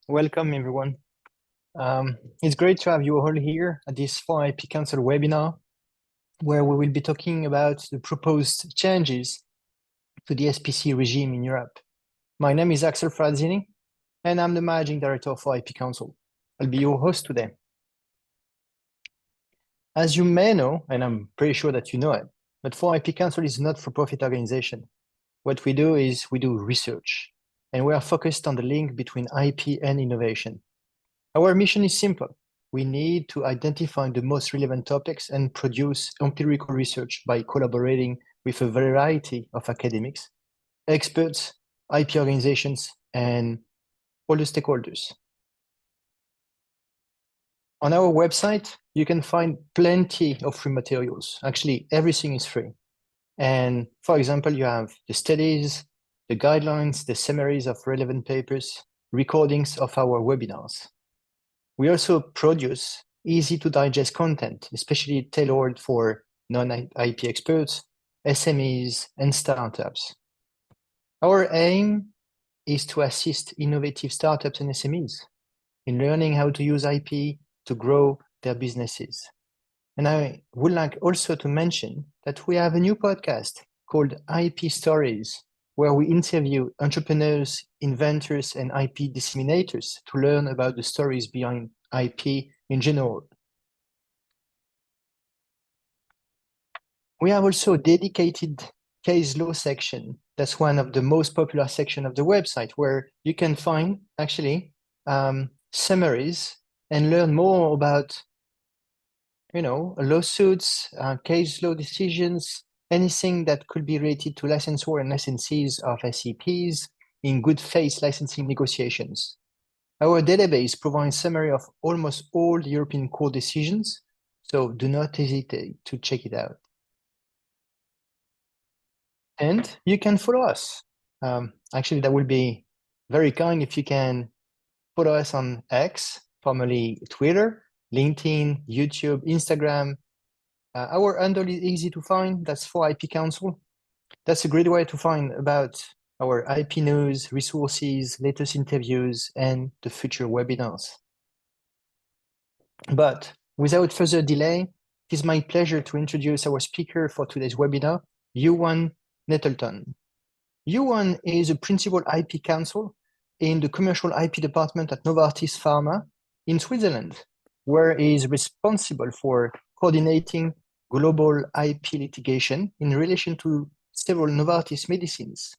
Welcome everyone. It's great to have you all here at this 4IP Council webinar, where we will be talking about the proposed changes to the SPC regime in Europe. My name is Axel Frazzini, and I'm the Managing Director of 4IP Council. I'll be your host today. As you may know, and I'm pretty sure that you know it, but 4IP Council is a not-for-profit organization. What we do is we do research, and we are focused on the link between IP and innovation. Our mission is simple. We need to identify the most relevant topics and produce empirical research by collaborating with a variety of academics, experts, IP organizations, and all the stakeholders. On our website, you can find plenty of free materials. Actually, everything is free. And for example, you have the studies, the guidelines, the summaries of relevant papers, recordings of our webinars. We also produce easy to digest content, especially tailored for non-IP experts, SMEs, and startups. Our aim is to assist innovative startups and SMEs in learning how to use IP to grow their businesses. And I would like also to mention that we have a new podcast called IP Stories, where we interview entrepreneurs, inventors, and IP disseminators to learn about the stories behind IP in general. We have also a dedicated case law section. That's one of the most popular sections of the website, where you can find actually summaries and learn more about, lawsuits, case law decisions, anything that could be related to licensor and licensees of SEPs in good faith licensing negotiations. Our database provides summary of almost all the European court decisions, so do not hesitate to check it out. And you can follow us. Actually, that would be very kind if you can follow us on X, formerly Twitter, LinkedIn, YouTube, Instagram. Our handle is easy to find. That's 4IP Council. That's a great way to find about our IP news, resources, latest interviews, and the future webinars. But without further delay, it is my pleasure to introduce our speaker for today's webinar, Johan Nettleton. Johan is a principal IP counsel in the commercial IP department at Novartis Pharma in Switzerland, where he is responsible for coordinating global IP litigation in relation to several Novartis medicines.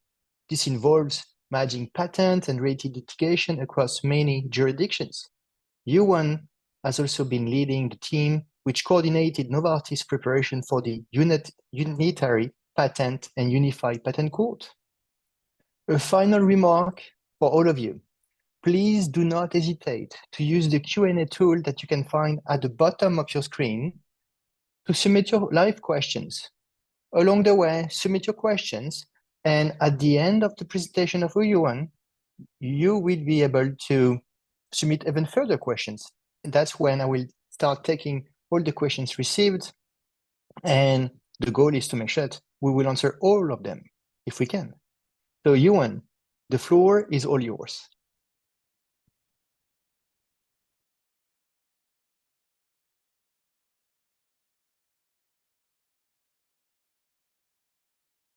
This involves managing patent and related litigation across many jurisdictions. Johan has also been leading the team which coordinated Novartis' preparation for the unitary patent and unified patent court. A final remark for all of you. Please do not hesitate to use the Q&A tool that you can find at the bottom of your screen to submit your live questions. Along the way, submit your questions, and at the end of the presentation of Johan, you will be able to submit even further questions. And that's when I will start taking all the questions received, and the goal is to make sure that we will answer all of them if we can. So Johan, the floor is all yours.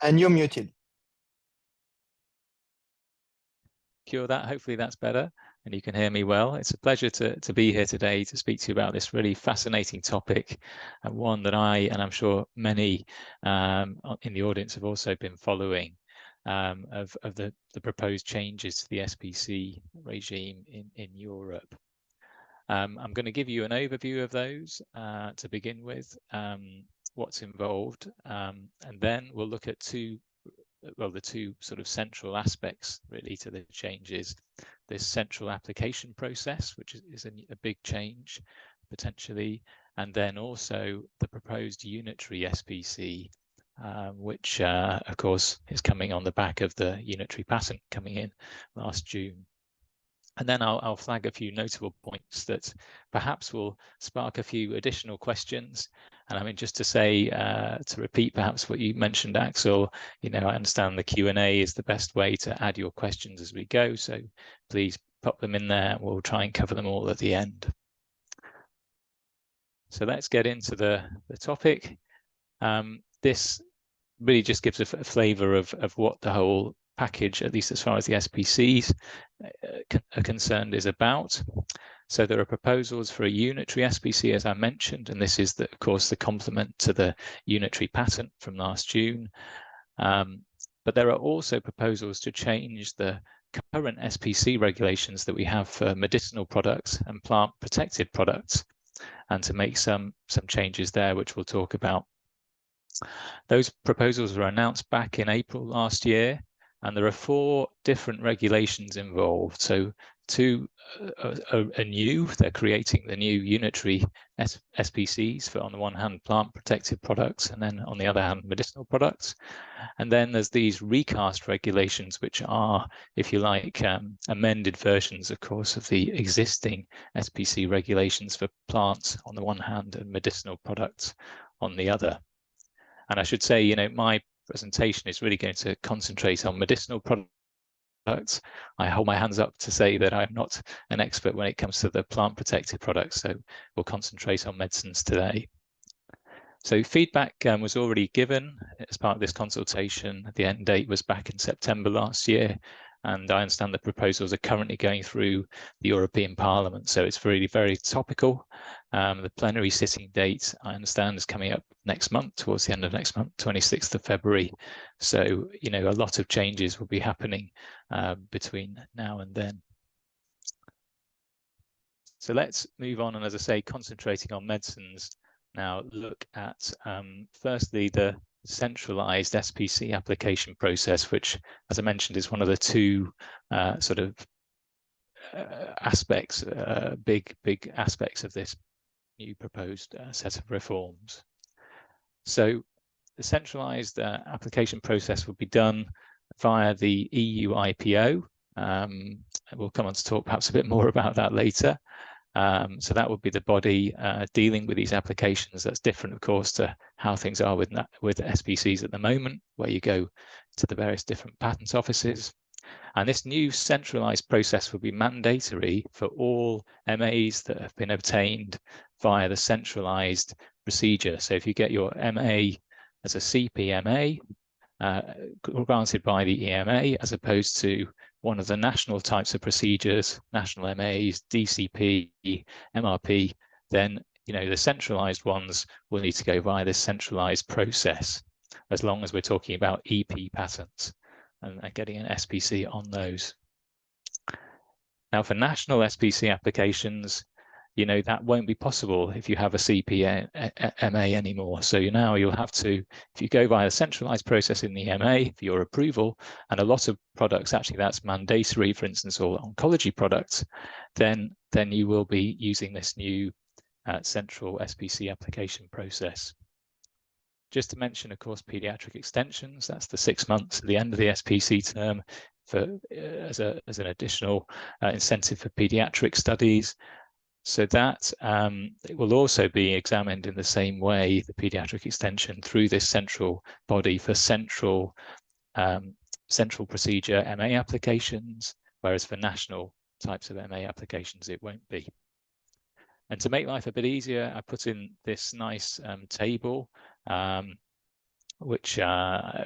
And you're muted. Cure that. Hopefully that's better and you can hear me well. It's a pleasure to be here today to speak to you about this really fascinating topic, and one that and I'm sure many in the audience have also been following, of the proposed changes to the SPC regime in Europe. I'm going to give you an overview of those to begin with, what's involved, and then we'll look at the two sort of central aspects really to the changes: this central application process, which is a big change potentially, and then also the proposed unitary SPC, which of course is coming on the back of the unitary patent coming in last June. And then I'll flag a few notable points that perhaps will spark a few additional questions. And I mean, just to say, to repeat perhaps what you mentioned, Axel, I understand the Q&A is the best way to add your questions as we go. So please pop them in there. We'll try and cover them all at the end. So let's get into the topic. This really just gives a flavour of what the whole package, at least as far as the SPCs are concerned, is about. So there are proposals for a unitary SPC, as I mentioned, and this is, of course, the complement to the unitary patent from last June. But there are also proposals to change the current SPC regulations that we have for medicinal products and plant protected products, and to make some changes there, which we'll talk about. Those proposals were announced back in April last year, and there are 4 different regulations involved. So 2 are new. They're creating the new unitary SPCs for, on the one hand, plant protected products, and then on the other hand, medicinal products. And then there's these recast regulations, which are, if you like, amended versions, of course, of the existing SPC regulations for plants on the one hand and medicinal products on the other. And I should say, you know, my presentation is really going to concentrate on medicinal products. I hold my hands up to say that I'm not an expert when it comes to the plant protected products, so we'll concentrate on medicines today. So feedback was already given as part of this consultation. The end date was back in September last year, and I understand the proposals are currently going through the European Parliament, so it's really very topical. The plenary sitting date, I understand, is coming up next month, towards the end of next month, 26th of February. So, you know, a lot of changes will be happening between now and then. So let's move on, and as I say, concentrating on medicines, now look at firstly the centralised SPC application process, which, as I mentioned, is one of the 2 sort of aspects, big aspects of this new proposed set of reforms. So the centralised application process will be done via the EU IPO. We'll come on to talk perhaps a bit more about that later. So that would be the body dealing with these applications. That's different, of course, to how things are with SPCs at the moment, where you go to the various different patent offices. And this new centralised process will be mandatory for all MAs that have been obtained via the centralised procedure. So if you get your MA as a CPMA, granted by the EMA, as opposed to one of the national types of procedures, national MAs, DCP, MRP, then, you know, the centralised ones will need to go via this centralised process, as long as we're talking about EP patents and getting an SPC on those. Now, for national SPC applications, you know, that won't be possible if you have a CPMA anymore. So now you'll have to, if you go via a centralised process in the EMA for your approval, and a lot of products, actually that's mandatory, for instance, all oncology products, then you will be using this new central SPC application process. Just to mention, of course, paediatric extensions, that's the 6 months at the end of the SPC term for as an additional incentive for paediatric studies. So that it will also be examined in the same way, the paediatric extension, through this central body for central procedure MA applications, whereas for national types of MA applications, it won't be. And to make life a bit easier, I put in this nice table, which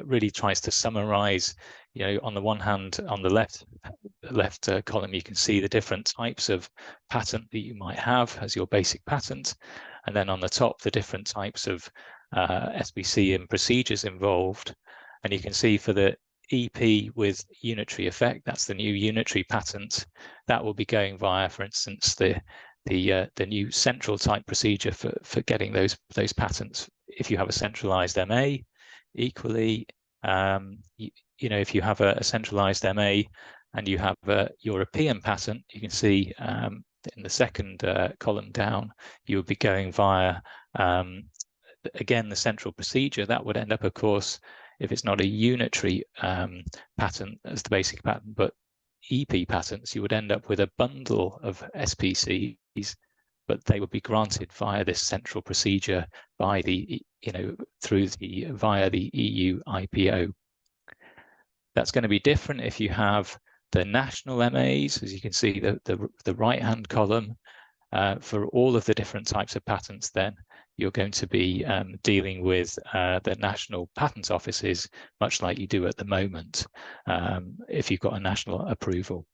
really tries to summarize, you know, on the one hand, on the left column, you can see the different types of patent that you might have as your basic patent. And then on the top, the different types of SPC and procedures involved. And you can see for the EP with unitary effect, that's the new unitary patent, that will be going via, for instance, the new central type procedure for getting those patents. If you have a centralized MA, equally, you know, if you have a centralized MA and you have a European patent, you can see in the second column down, you would be going via, again, the central procedure. That would end up, of course, if it's not a unitary patent as the basic patent, but EP patents, you would end up with a bundle of SPCs, but they would be granted via this central procedure by the, you know, via the EU IPO. That's going to be different if you have the national MAs, as you can see, the right-hand column, for all of the different types of patents, then you're going to be dealing with the national patent offices, much like you do at the moment, if you've got a national approval.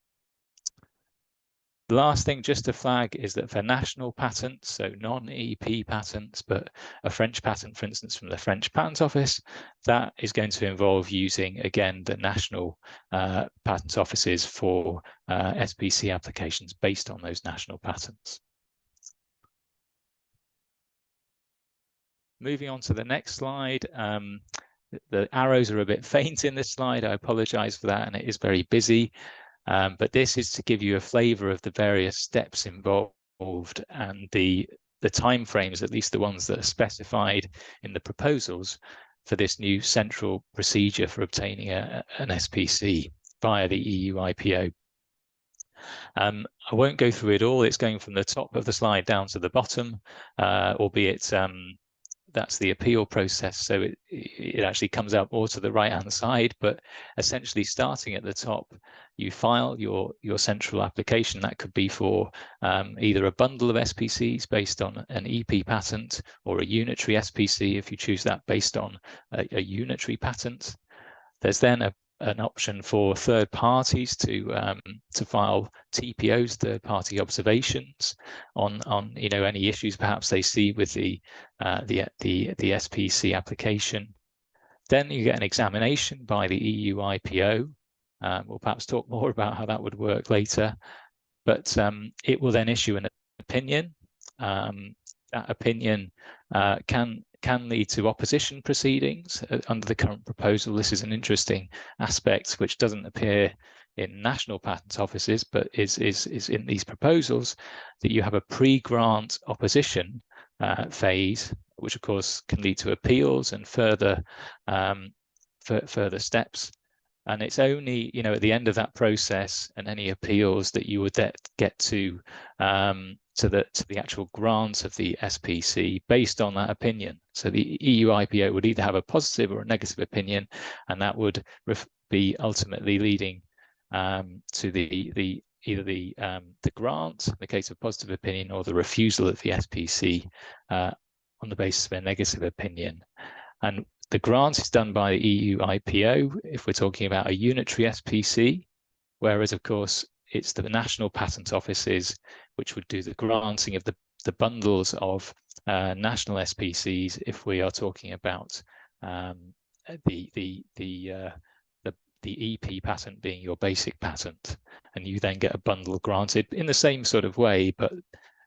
The last thing just to flag is that for national patents, so non-EP patents, but a French patent, for instance, from the French Patent Office, that is going to involve using, again, the national patent offices for SPC applications based on those national patents. Moving on to the next slide. The arrows are a bit faint in this slide. I apologize for that, and it is very busy. But this is to give you a flavor of the various steps involved and the timeframes, at least the ones that are specified in the proposals for this new central procedure for obtaining an SPC via the EU IPO. I won't go through it all. It's going from the top of the slide down to the bottom, albeit that's the appeal process, so it actually comes out more to the right-hand side. But essentially, starting at the top, you file your central application. That could be for either a bundle of SPCs based on an EP patent, or a unitary SPC if you choose that based on a unitary patent. There's then an option for third parties to file TPOs, third-party observations, on any issues perhaps they see with the SPC application. Then you get an examination by the EU IPO. We'll perhaps talk more about how that would work later, but it will then issue an opinion. That opinion can lead to opposition proceedings under the current proposal. This is an interesting aspect which doesn't appear in national patent offices, but is in these proposals, that you have a pre-grant opposition phase, which of course can lead to appeals and further steps. And it's only at the end of that process and any appeals that you would get to the actual grant of the SPC based on that opinion. So the EU IPO would either have a positive or a negative opinion, and that would be ultimately leading to either the grant in the case of positive opinion, or the refusal of the SPC on the basis of a negative opinion. And the grant is done by the EU IPO if we're talking about a unitary SPC, whereas of course it's the national patent offices which would do the granting of the bundles of national SPCs if we are talking about the EP patent being your basic patent, and you then get a bundle granted in the same sort of way, but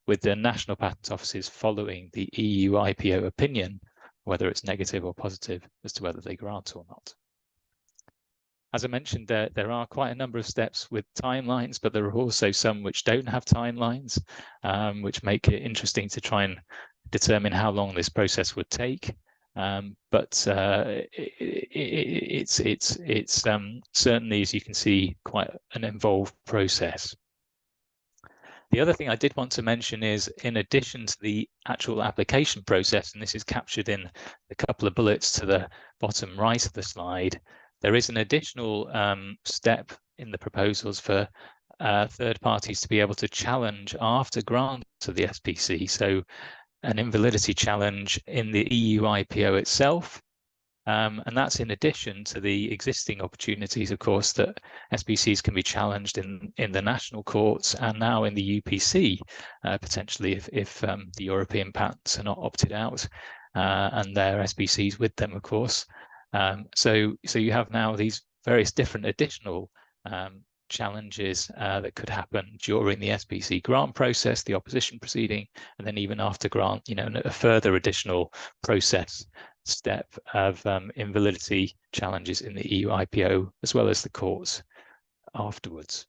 with the national patent offices following the EU IPO opinion, whether it's negative or positive as to whether they grant or not. As I mentioned, there are quite a number of steps with timelines, but there are also some which don't have timelines, which make it interesting to try and determine how long this process would take. But it's certainly, as you can see, quite an involved process. The other thing I did want to mention is, in addition to the actual application process, and this is captured in a couple of bullets to the bottom right of the slide, there is an additional step in the proposals for third parties to be able to challenge after grant of the SPC. So an invalidity challenge in the EU IPO itself. And that's in addition to the existing opportunities, of course, that SPCs can be challenged in the national courts and now in the UPC, potentially if the European patents are not opted out, and their SPCs with them, of course. So you have now these various different additional challenges that could happen during the SPC grant process, the opposition proceeding, and then even after grant, a further additional process step of invalidity challenges in the EU IPO, as well as the courts afterwards.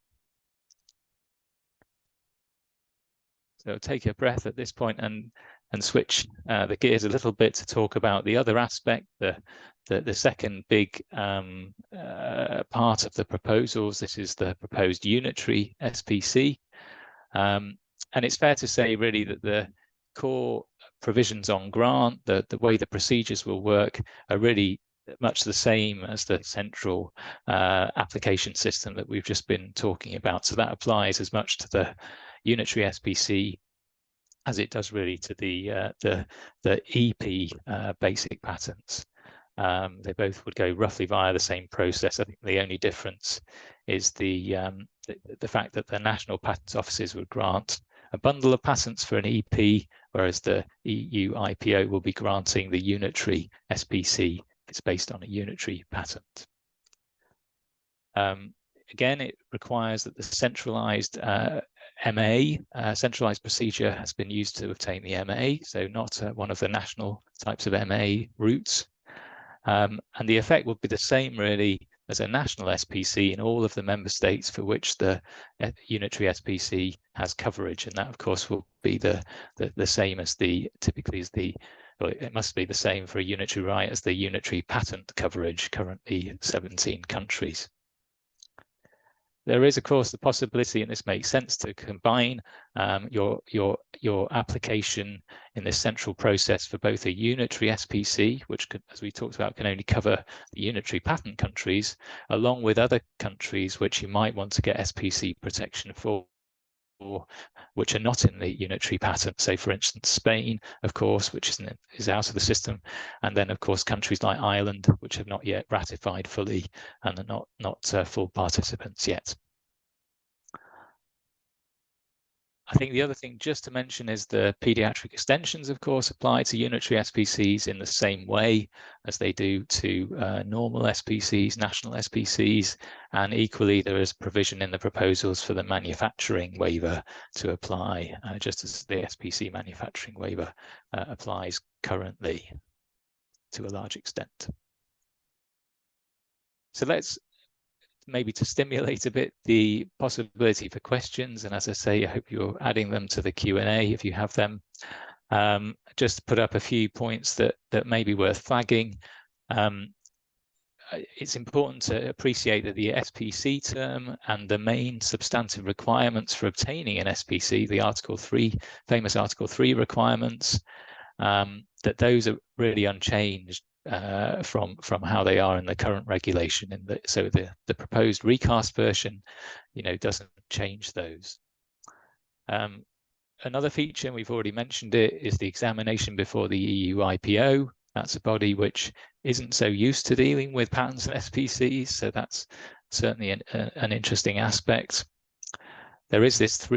So take a breath at this point and switch the gears a little bit to talk about the other aspect, the second big part of the proposals. This is the proposed unitary SPC. And it's fair to say really that the core provisions on grant, the way the procedures will work, are really much the same as the central application system that we've just been talking about. So that applies as much to the unitary SPC as it does really to the EP basic patents. They both would go roughly via the same process. I think the only difference is the fact that the national patent offices would grant a bundle of patents for an EP, whereas the EU IPO will be granting the unitary SPC if it's based on a unitary patent. Again, it requires that the centralised MA, centralised procedure, has been used to obtain the MA, so not one of the national types of MA routes. And the effect would be the same, really, as a national SPC in all of the member states for which the unitary SPC has coverage, and that, of course, will be the same as typically as well, it must be the same for a unitary right as the unitary patent coverage currently in 17 countries. There is, of course, the possibility, and this makes sense, to combine your application in this central process for both a unitary SPC, which, as we talked about, can only cover the unitary patent countries, along with other countries which you might want to get SPC protection for, which are not in the unitary patent. So, for instance, Spain, of course, which is out of the system, and then, of course, countries like Ireland, which have not yet ratified fully and are not full participants yet. I think the other thing just to mention is the pediatric extensions, of course, apply to unitary SPCs in the same way as they do to normal SPCs, national SPCs, and equally there is provision in the proposals for the manufacturing waiver to apply, just as the SPC manufacturing waiver applies currently to a large extent. So let's maybe to stimulate a bit the possibility for questions, and as I say, I hope you're adding them to the Q&A if you have them. Just put up a few points that may be worth flagging. It's important to appreciate that the SPC term and the main substantive requirements for obtaining an SPC, the famous Article 3 requirements, that those are really unchanged from how they are in the current regulation. So the proposed recast version, doesn't change those. Another feature, and we've already mentioned it, is the examination before the EU IPO. That's a body which isn't so used to dealing with patents and SPCs, so that's certainly an interesting aspect. There is this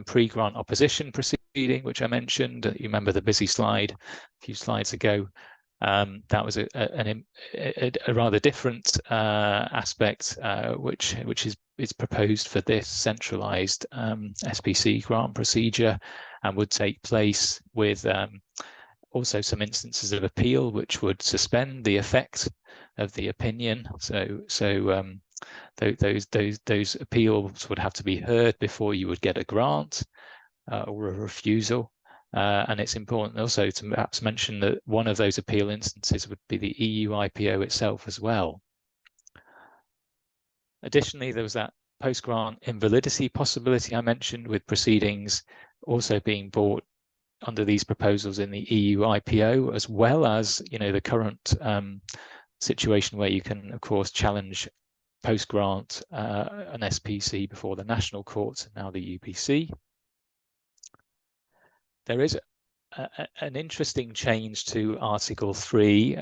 pre-grant opposition proceeding, which I mentioned. You remember the busy slide a few slides ago. That was a rather different aspect, which is proposed for this centralised SPC grant procedure, and would take place with also some instances of appeal, which would suspend the effect of the opinion. So those appeals would have to be heard before you would get a grant or a refusal. And it's important also to perhaps mention that one of those appeal instances would be the EU IPO itself as well. Additionally, there was that post-grant invalidity possibility I mentioned, with proceedings also being brought under these proposals in the EU IPO, as well as the current situation where you can, of course, challenge post-grant an SPC before the national courts and now the UPC. There is an interesting change to Article 3,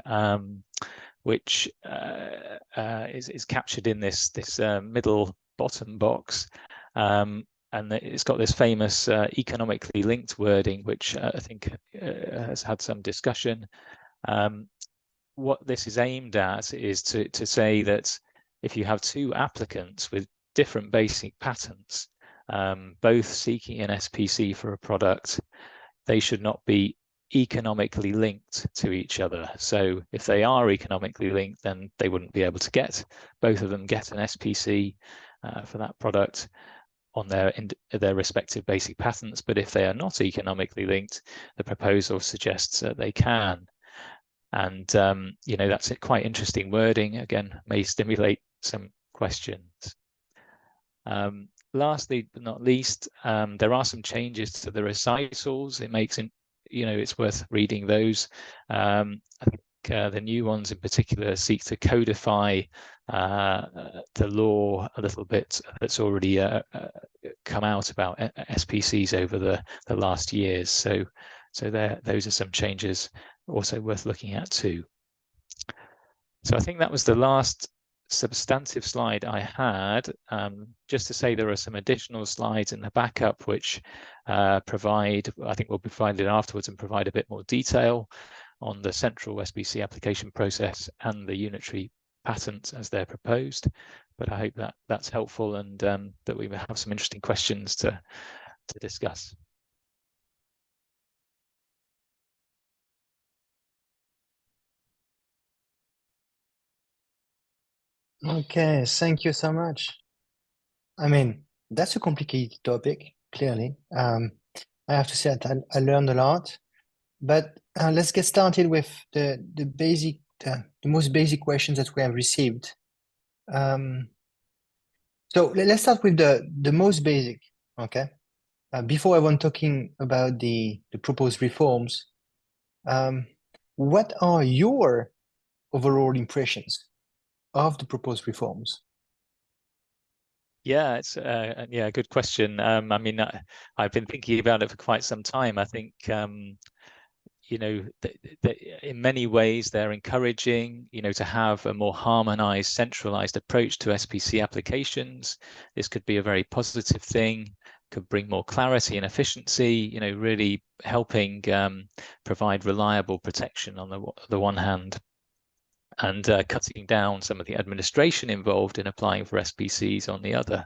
which is captured in this middle bottom box, and it's got this famous economically linked wording, which I think has had some discussion. What this is aimed at is to say that if you have two applicants with different basic patents, both seeking an SPC for a product, they should not be economically linked to each other. So if they are economically linked, then they wouldn't be able to both of them get an SPC for that product on their respective basic patents. But if they are not economically linked, the proposal suggests that they can. And that's quite interesting wording. Again, may stimulate some questions. Lastly but not least, there are some changes to the recitals. It makes it's worth reading those. I think the new ones in particular seek to codify the law a little bit that's already come out about SPCs over the last years. So those are some changes also worth looking at too. So I think that was the last substantive slide I had. Just to say there are some additional slides in the backup which I think will be provided afterwards and provide a bit more detail on the central SPC application process and the unitary patents as they're proposed. But I hope that that's helpful and that we will have some interesting questions to discuss. Okay, thank you so much. I mean, that's a complicated topic, clearly. I have to say that I learned a lot, but let's get started with the most basic questions that we have received. So let's start with the most basic, okay? Before I want talking about the proposed reforms, what are your overall impressions of the proposed reforms? Yeah, it's a good question. I mean, I've been thinking about it for quite some time. I think you know, in many ways they're encouraging, you know, to have a more harmonized, centralized approach to SPC applications. This could be a very positive thing, could bring more clarity and efficiency, you know, really helping provide reliable protection on the one hand, and cutting down some of the administration involved in applying for SPCs on the other.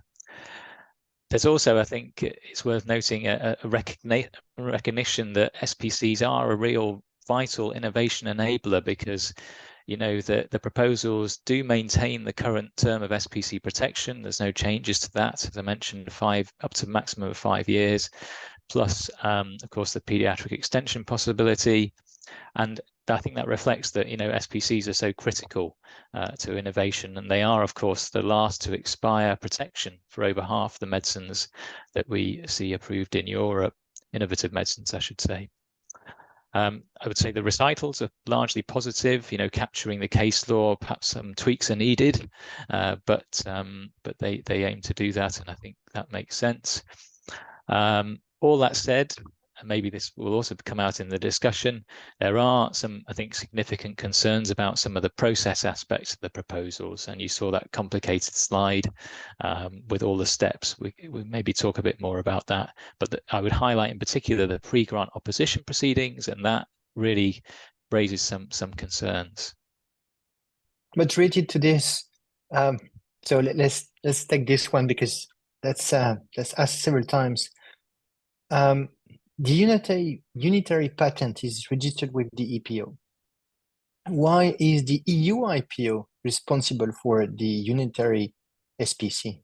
There's also, I think it's worth noting, a recognition that SPCs are a real vital innovation enabler because, you know, the proposals do maintain the current term of SPC protection. There's no changes to that. As I mentioned, up to maximum of 5 years, plus, of course, the pediatric extension possibility. And I think that reflects that, you know, SPCs are so critical to innovation, and they are, of course, the last to expire protection for over half the medicines that we see approved in Europe, innovative medicines, I should say. I would say the recitals are largely positive, you know, capturing the case law. Perhaps some tweaks are needed, but they aim to do that, and I think that makes sense. All that said, and maybe this will also come out in the discussion, there are some, I think, significant concerns about some of the process aspects of the proposals. And you saw that complicated slide with all the steps. We maybe talk a bit more about that. But I would highlight in particular the pre-grant opposition proceedings, and that really raises some concerns. But related to this, so let's take this one because that's asked several times. The unitary patent is registered with the EPO. Why is the EU IPO responsible for the unitary SPC?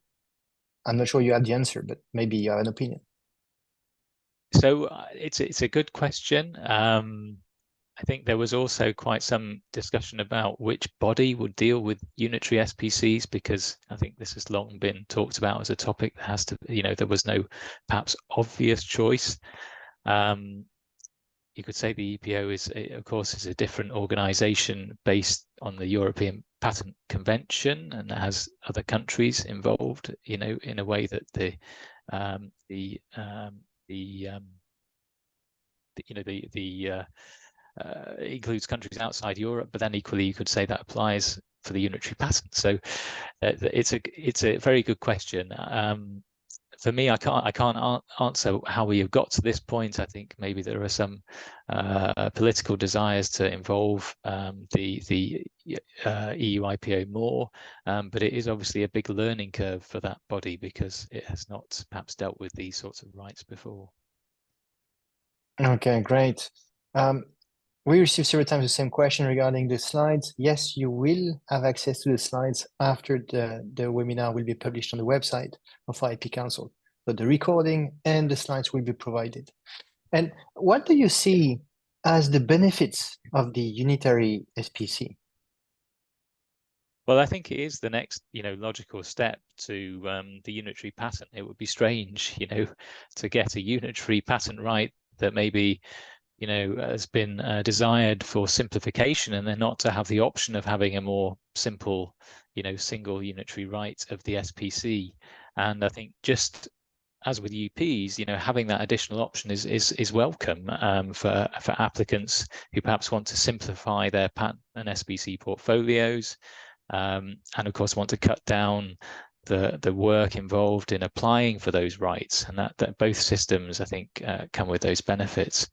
I'm not sure you have the answer, but maybe you have an opinion. So it's a good question. I think there was also quite some discussion about which body would deal with unitary SPCs, because I think this has long been talked about as a topic that has to, you know, there was no perhaps obvious choice. You could say the EPO is, of course, a different organization based on the European Patent Convention, and it has other countries involved, you know, in a way that includes countries outside Europe, but then equally you could say that applies for the unitary patent. So it's a very good question. For me, I can't answer how we have got to this point. I think maybe there are some political desires to involve the EU IPO more, but it is obviously a big learning curve for that body because it has not perhaps dealt with these sorts of rights before. Okay, great. We received several times the same question regarding the slides. Yes, you will have access to the slides after the webinar will be published on the website of IP Council. But the recording and the slides will be provided. And what do you see as the benefits of the unitary SPC? Well, I think it is the next, you know, logical step to the unitary patent. It would be strange, you know, to get a unitary patent right that maybe, has been desired for simplification, and then not to have the option of having a more simple, single unitary right of the SPC. And I think just as with UPs, having that additional option is welcome for applicants who perhaps want to simplify their patent and SPC portfolios, and of course want to cut down the work involved in applying for those rights, and that both systems, I think, come with those benefits.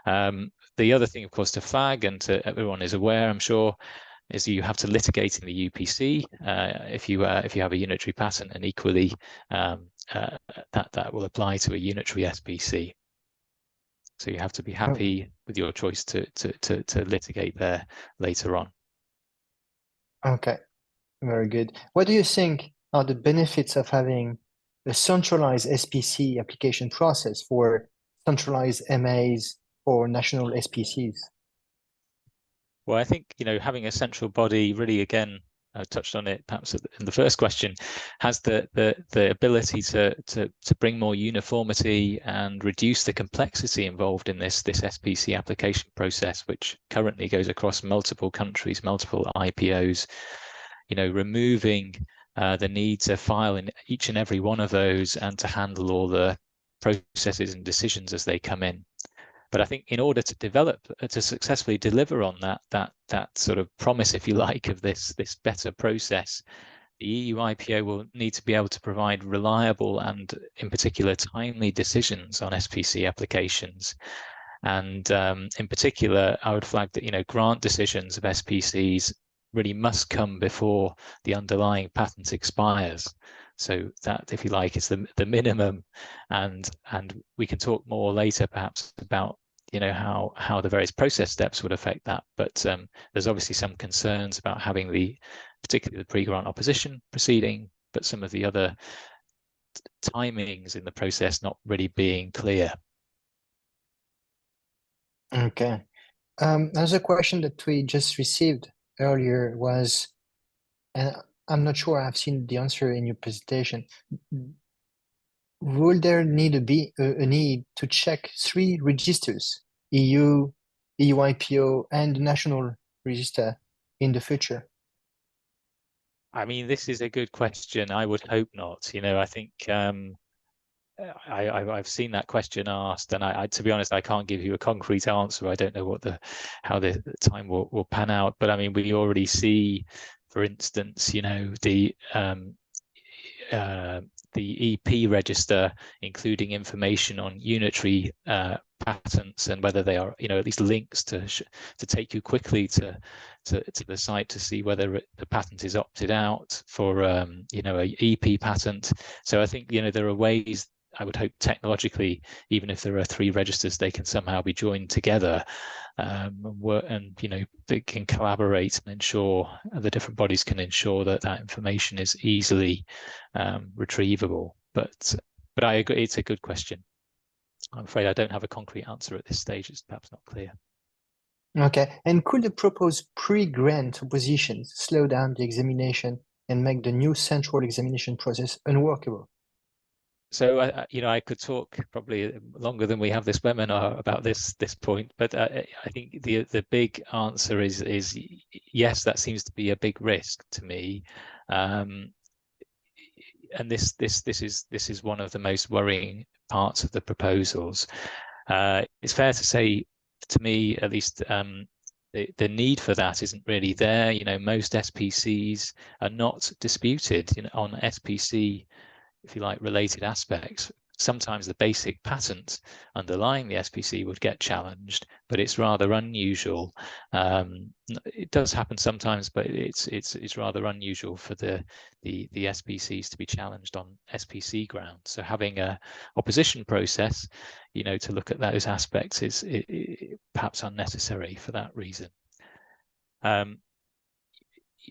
The other thing, of course, to flag, and to everyone is aware, I'm sure, is you have to litigate in the UPC if you have a unitary patent, and equally that will apply to a unitary SPC. So you have to be happy with your choice to litigate there later on. Okay, very good. What do you think are the benefits of having a centralized SPC application process for centralized MAs or national SPCs? Well, I think, having a central body really, again, I touched on it perhaps in the first question, has the ability to bring more uniformity and reduce the complexity involved in this SPC application process, which currently goes across multiple countries, multiple IPOs, removing the need to file in each and every one of those and to handle all the processes and decisions as they come in. But I think in order to successfully deliver on that sort of promise, if you like, of this better process, the EU IPO will need to be able to provide reliable and, in particular, timely decisions on SPC applications. And in particular, I would flag that grant decisions of SPCs really must come before the underlying patent expires. So that, if you like, is the minimum, and we can talk more later perhaps about how the various process steps would affect that. But there's obviously some concerns about having particularly the pre-grant opposition proceeding, but some of the other timings in the process not really being clear. Okay. Another question that we just received earlier was, and I'm not sure I've seen the answer in your presentation. Will there need to be a need to check 3 registers, EU IPO, and the national register in the future? I mean, this is a good question. I would hope not. I think I've seen that question asked, and I, to be honest, I can't give you a concrete answer. I don't know how the time will pan out. But I mean, we already see, for instance, the EP register, including information on unitary patents and whether they are, at least links to take you quickly to the site to see whether the patent is opted out for, a EP patent. So I think, there are ways, I would hope technologically, even if there are 3 registers, they can somehow be joined together, and they can collaborate and ensure, the different bodies can ensure that information is easily retrievable. But I agree, it's a good question. I'm afraid I don't have a concrete answer at this stage. It's perhaps not clear. Okay, and could the proposed pre-grant opposition slow down the examination and make the new central examination process unworkable? So I could talk probably longer than we have this webinar about this point, but I think the big answer is yes, that seems to be a big risk to me, and this is one of the most worrying parts of the proposals. It's fair to say, to me at least, the need for that isn't really there. Most SPCs are not disputed on SPC, if you like, related aspects. Sometimes the basic patent underlying the SPC would get challenged, but it's rather unusual. It does happen sometimes, but it's rather unusual for the SPCs to be challenged on SPC grounds. So having a opposition process, to look at those aspects is perhaps unnecessary for that reason.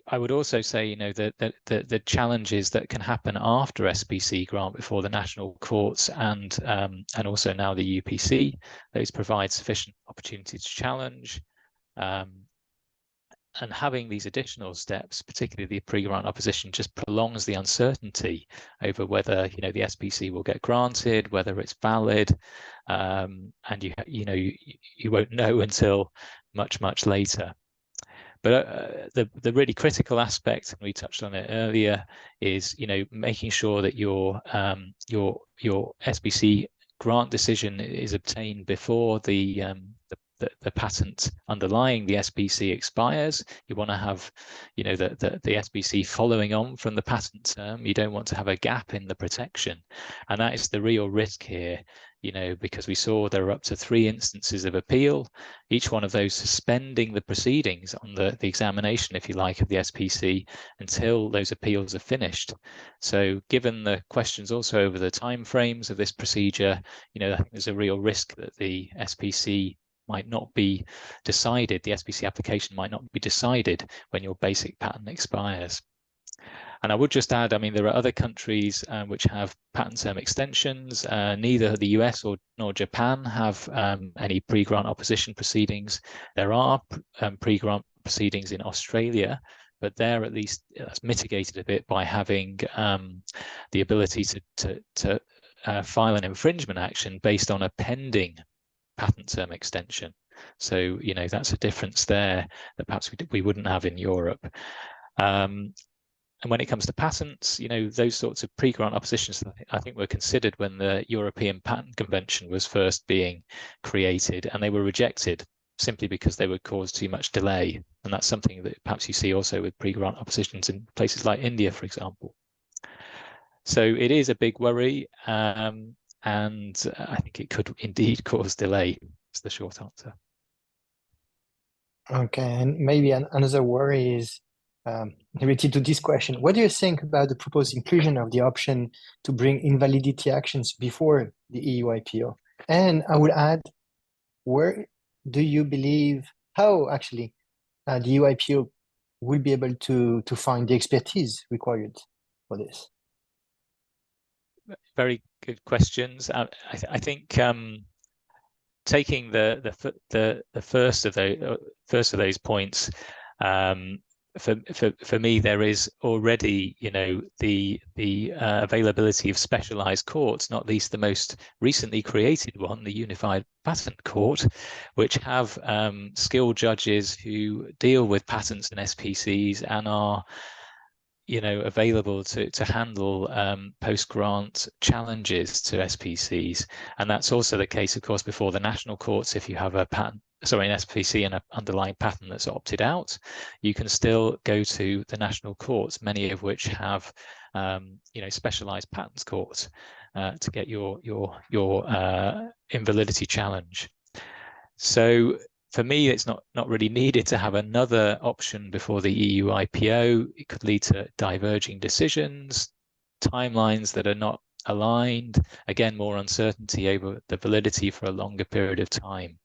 I would also say, that the challenges that can happen after SPC grant before the national courts and also now the UPC, those provide sufficient opportunity to challenge. and having these additional steps, particularly the pre-grant opposition, just prolongs the uncertainty over whether the SPC will get granted, whether it's valid, and you won't know until much later. But the really critical aspect, and we touched on it earlier, is making sure that your SPC grant decision is obtained before the patent underlying the SPC expires. You want to have the SPC following on from the patent term. You don't want to have a gap in the protection, and that is the real risk here. Because we saw there are up to 3 instances of appeal, each one of those suspending the proceedings on the examination, if you like, of the SPC until those appeals are finished. So given the questions also over the timeframes of this procedure, I think there's a real risk that the SPC might not be decided, the SPC application might not be decided when your basic patent expires. And I would just add, there are other countries which have patent term extensions. Neither the US nor Japan have any pre-grant opposition proceedings. There are pre-grant proceedings in Australia, but there at least that's mitigated a bit by having the ability to file an infringement action based on a pending patent term extension. So, that's a difference there that perhaps we wouldn't have in Europe. And when it comes to patents, those sorts of pre-grant oppositions, I think, were considered when the European Patent Convention was first being created, and they were rejected simply because they would cause too much delay. And that's something that perhaps you see also with pre-grant oppositions in places like India, for example. So it is a big worry, and I think it could indeed cause delay. That's the short answer. Okay, and maybe another worry is related to this question. What do you think about the proposed inclusion of the option to bring invalidity actions before the EU IPO? And I would add, where do you believe, how actually the EU IPO will be able to find the expertise required for this? Very good questions. I think taking the first of those points, for me, there is already, the availability of specialized courts, not least the most recently created one, the Unified Patent Court, which have skilled judges who deal with patents and SPCs and are available to handle post-grant challenges to SPCs. And that's also the case, of course, before the national courts. If you have an SPC and an underlying patent that's opted out, you can still go to the national courts, many of which have specialized patents courts to get your invalidity challenge. So for me, it's not really needed to have another option before the EU IPO. It could lead to diverging decisions, timelines that are not aligned, again, more uncertainty over the validity for a longer period of time.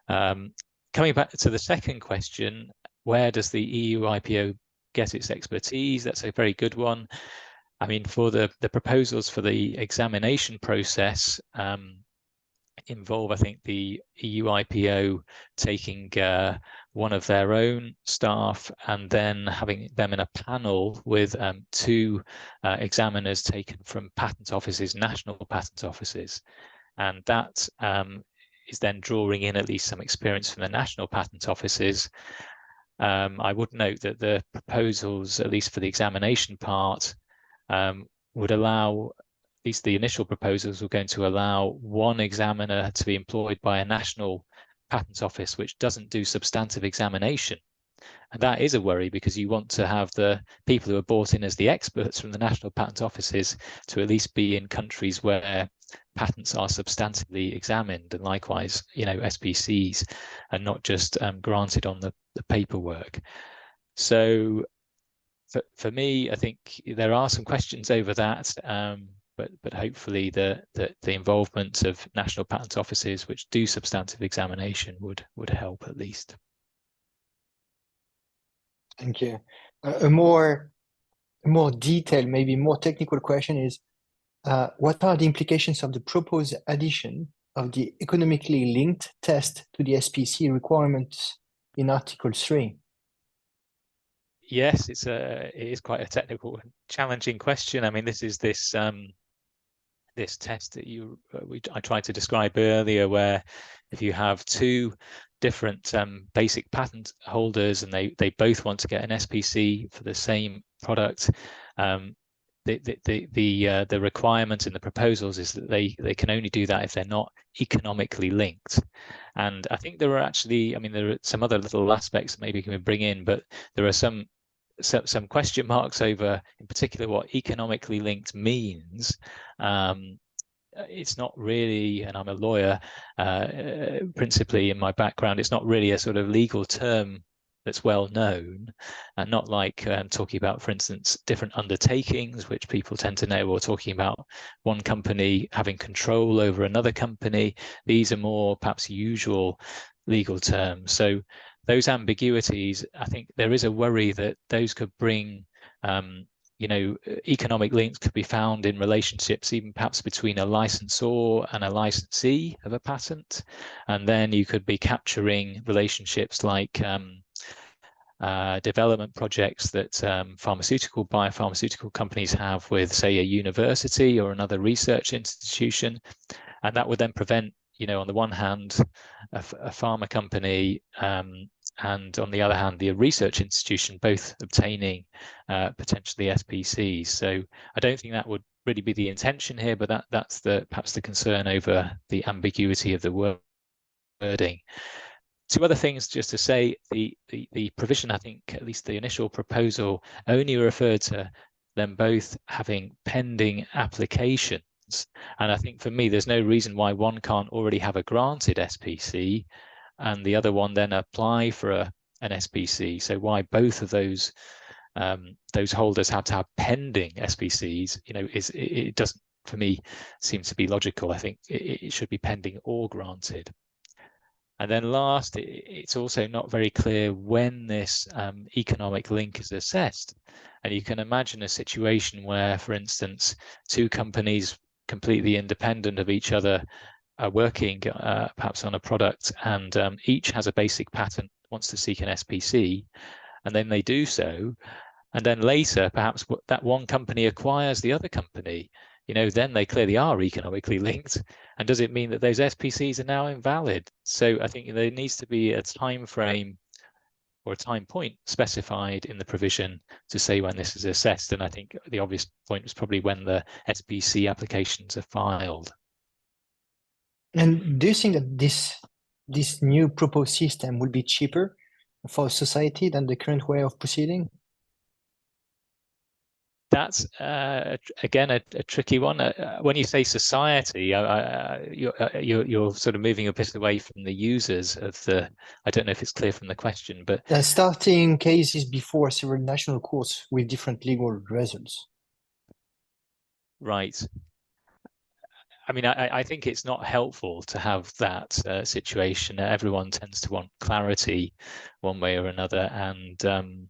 Coming back to the second question, where does the EU IPO get its expertise? That's a very good one. For the proposals for the examination process, involve, I think, the EU IPO taking one of their own staff and then having them in a panel with 2 examiners taken from patent offices, national patent offices. And that is then drawing in at least some experience from the national patent offices. I would note that the proposals, at least for the examination part, would allow, at least the initial proposals were going to allow one examiner to be employed by a national patent office which doesn't do substantive examination. And that is a worry, because you want to have the people who are brought in as the experts from the national patent offices to at least be in countries where patents are substantively examined, and likewise, SPCs, and not just granted on the paperwork. So for me, I think there are some questions over that. But hopefully the involvement of national patent offices which do substantive examination would help at least. Thank you. A more detailed, maybe more technical question is, what are the implications of the proposed addition of the economically linked test to the SPC requirements in Article 3? Yes, it is quite a technical and challenging question. I mean, this is this test that I tried to describe earlier, where if you have two different basic patent holders and they both want to get an SPC for the same product, the requirement in the proposals is that they can only do that if they're not economically linked. And I think there are some other little aspects that maybe can bring in, but there are some question marks over, in particular, what economically linked means. It's not really, and I'm a lawyer principally in my background, it's not really a sort of legal term that's well known, and not like talking about, for instance, different undertakings, which people tend to know, or talking about one company having control over another company. These are more perhaps usual legal terms. So those ambiguities, I think there is a worry that those could bring economic links could be found in relationships, even perhaps between a licensor and a licensee of a patent. And then you could be capturing relationships like development projects that biopharmaceutical companies have with, say, a university or another research institution. And that would then prevent, on the one hand, a pharma company and on the other hand, the research institution both obtaining potentially SPCs. So I don't think that would really be the intention here, but that's perhaps the concern over the ambiguity of the wording. Two other things just to say, the provision, I think, at least the initial proposal, only referred to them both having pending applications. And I think for me, there's no reason why one can't already have a granted SPC and the other one then apply for an SPC. So why both of those holders have to have pending SPCs, it doesn't, for me, seem to be logical. I think it should be pending or granted. And then last, it's also not very clear when this economic link is assessed. And you can imagine a situation where, for instance, two companies completely independent of each other are working perhaps on a product, and each has a basic patent, wants to seek an SPC, and then they do so. And then later, perhaps that one company acquires the other company, then they clearly are economically linked. And does it mean that those SPCs are now invalid? So I think there needs to be a time frame or a time point specified in the provision to say when this is assessed. And I think the obvious point was probably when the SPC applications are filed. And do you think that this new proposed system will be cheaper for society than the current way of proceeding? That's again a tricky one. When you say society, you're sort of moving a bit away from the users of the. I don't know if it's clear from the question, but starting cases before several national courts with different legal results. Right. I mean, I think it's not helpful to have that situation. Everyone tends to want clarity one way or another, and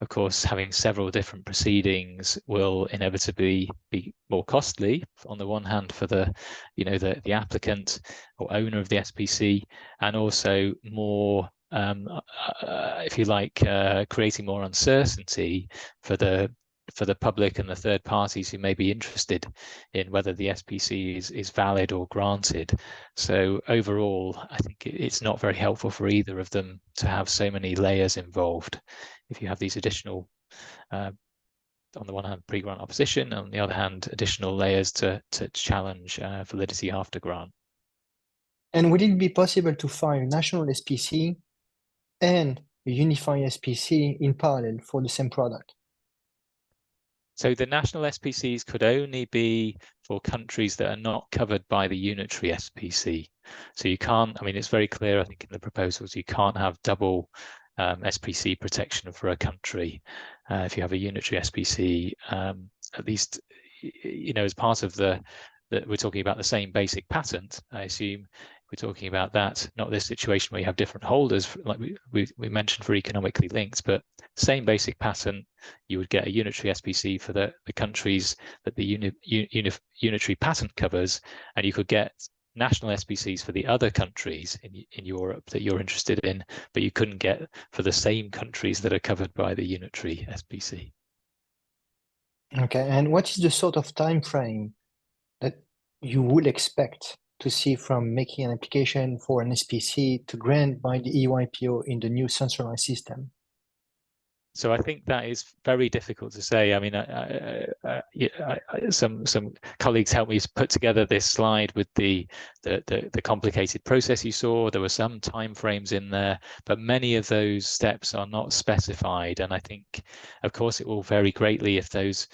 of course, having several different proceedings will inevitably be more costly. On the one hand, for the applicant or owner of the SPC, and also more, if you like, creating more uncertainty for the public and the third parties who may be interested in whether the SPC is valid or granted. So overall, I think it's not very helpful for either of them to have so many layers involved. If you have these additional, on the one hand, pre-grant opposition, on the other hand, additional layers to challenge validity after grant. And would it be possible to file a national SPC and a unified SPC in parallel for the same product? So the national SPCs could only be for countries that are not covered by the unitary SPC. So you can't, I mean, it's very clear, I think, in the proposals, you can't have double SPC protection for a country. If you have a unitary SPC, at least, as part of we're talking about the same basic patent, I assume. We're talking about that, not this situation where you have different holders, like we mentioned for economically linked, but same basic patent, you would get a unitary SPC for the countries that the unitary patent covers, and you could get national SPCs for the other countries in Europe that you're interested in, but you couldn't get for the same countries that are covered by the unitary SPC. Okay, and what is the sort of time frame that you would expect to see from making an application for an SPC to grant by the EU IPO in the new centralized system? So I think that is very difficult to say. I mean, some colleagues helped me put together this slide with the complicated process you saw. There were some timeframes in there, but many of those steps are not specified. And I think, of course, it will vary greatly if those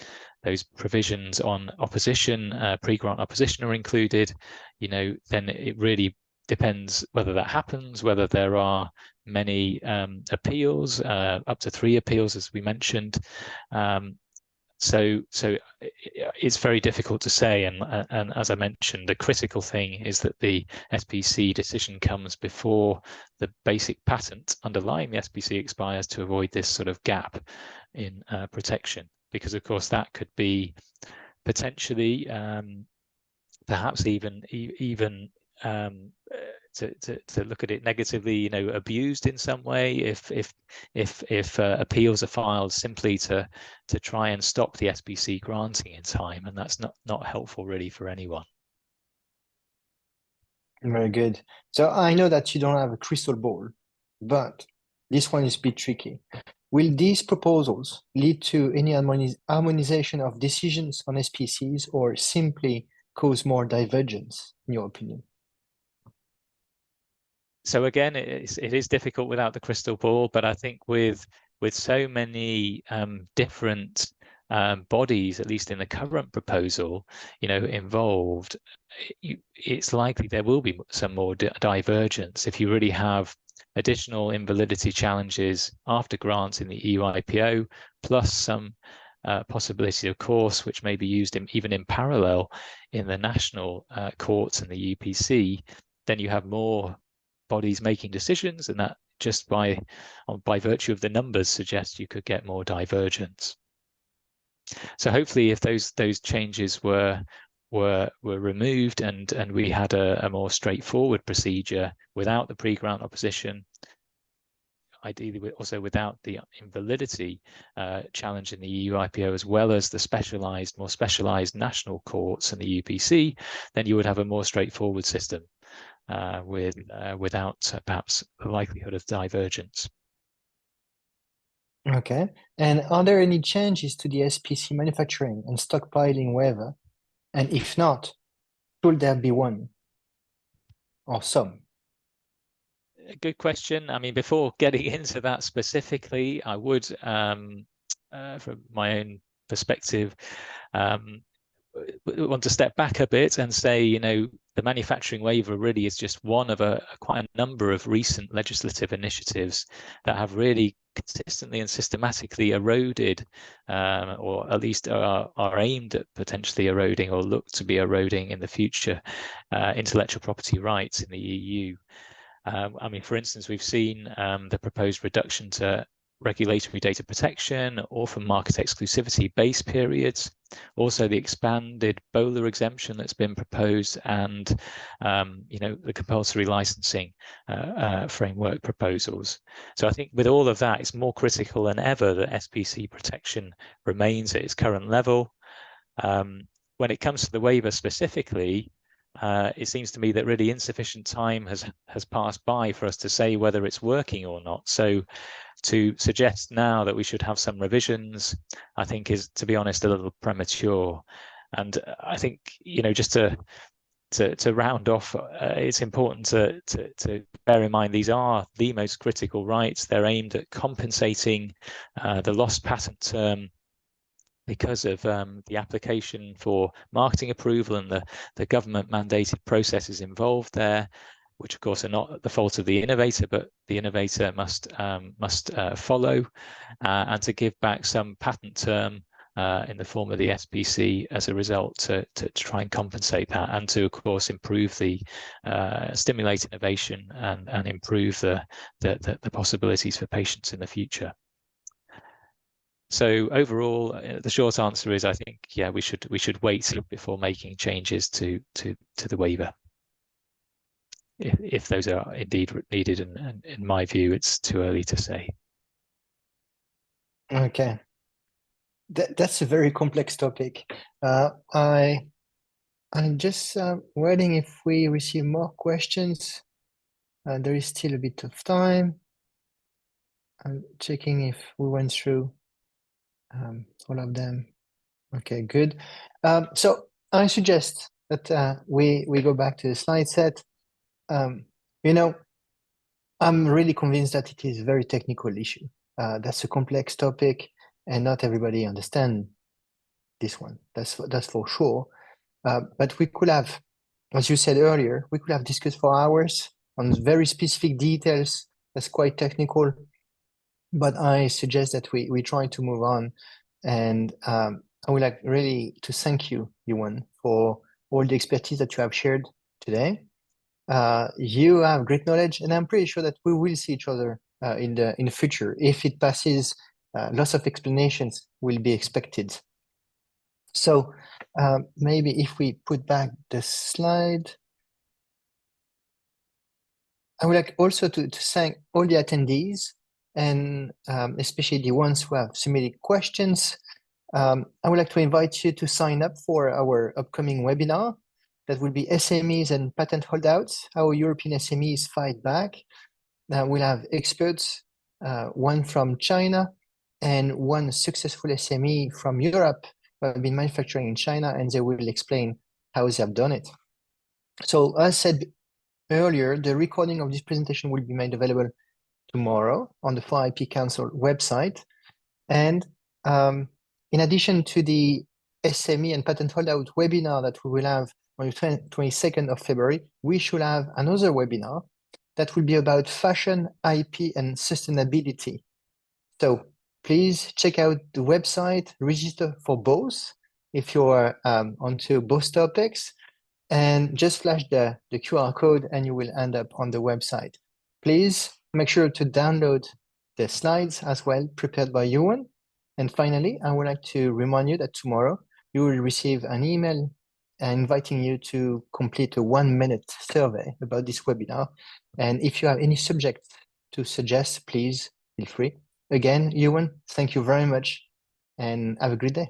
provisions on opposition, pre-grant opposition are included. Then it really depends whether that happens, whether there are many appeals, up to 3 appeals, as we mentioned. So it's very difficult to say. And as I mentioned, the critical thing is that the SPC decision comes before the basic patent underlying the SPC expires to avoid this sort of gap in protection. Because, of course, that could be potentially perhaps even to look at it negatively, abused in some way if appeals are filed simply to try and stop the SPC granting in time, and that's not helpful really for anyone. Very good. So I know that you don't have a crystal ball, but this one is a bit tricky. Will these proposals lead to any harmonization of decisions on SPCs or simply cause more divergence, in your opinion? So again, it is difficult without the crystal ball, but I think with so many different bodies, at least in the current proposal, involved, it's likely there will be some more divergence if you really have additional invalidity challenges after grants in the EU IPO, plus some possibility, of course, which may be used even in parallel in the national courts and the UPC. Then you have more bodies making decisions, and that just by virtue of the numbers suggests you could get more divergence. So hopefully, if those changes were removed and we had a more straightforward procedure without the pre-grant opposition, ideally also without the invalidity challenge in the EU IPO, as well as the more specialized national courts and the UPC, then you would have a more straightforward system without perhaps the likelihood of divergence. Okay. And are there any changes to the SPC manufacturing and stockpiling waiver? And if not, should there be one or some? Good question. I mean, before getting into that specifically, I would, from my own perspective, want to step back a bit and say, the manufacturing waiver really is just one of quite a number of recent legislative initiatives that have really consistently and systematically eroded, or at least are aimed at potentially eroding or look to be eroding in the future, intellectual property rights in the EU. I mean, for instance, we've seen the proposed reduction to regulatory data protection, orphan market exclusivity base periods, also the expanded BOLA exemption that's been proposed, and the compulsory licensing framework proposals. So I think with all of that, it's more critical than ever that SPC protection remains at its current level. When it comes to the waiver specifically, it seems to me that really insufficient time has passed by for us to say whether it's working or not. So to suggest now that we should have some revisions, I think is, to be honest, a little premature. And I think, just to round off, it's important to bear in mind these are the most critical rights. They're aimed at compensating the lost patent term because of the application for marketing approval and the government mandated processes involved there, which of course are not the fault of the innovator, but the innovator must follow, and to give back some patent term in the form of the SPC as a result to try and compensate that, and to of course improve stimulate innovation and improve the possibilities for patients in the future. So overall, the short answer is, I think, yeah, we should wait before making changes to the waiver. if those are indeed needed. And in my view, it's too early to say. Okay. That's a very complex topic. I'm just waiting if we receive more questions. There is still a bit of time. I'm checking if we went through all of them. Okay, good. So I suggest that we go back to the slide set. You know, I'm really convinced that it is a very technical issue. That's a complex topic, and not everybody understands this one. That's for sure. But we could have, as you said earlier, we could have discussed for hours on very specific details. That's quite technical. But I suggest that we try to move on. And I would like really to thank you, Yuan, for all the expertise that you have shared today. You have great knowledge, and I'm pretty sure that we will see each other in the future. If it passes, lots of explanations will be expected. So maybe if we put back the slide, I would like also to thank all the attendees, and especially the ones who have submitted questions. I would like to invite you to sign up for our upcoming webinar. That will be SMEs and patent holdouts, how European SMEs fight back. We'll have experts, one from China and one successful SME from Europe who have been manufacturing in China, and they will explain how they have done it. So as said earlier, the recording of this presentation will be made available tomorrow on the 4IP Council website. And in addition to the SME and patent holdout webinar that we will have on the 22nd of February, we should have another webinar that will be about fashion, IP, and sustainability. So please check out the website, register for both if you're onto both topics, and just flash the QR code and you will end up on the website. Please make sure to download the slides as well, prepared by Yuan. And finally, I would like to remind you that tomorrow you will receive an email inviting you to complete a 1-minute survey about this webinar. And if you have any subjects to suggest, please feel free. Again, Yuan, thank you very much and have a great day.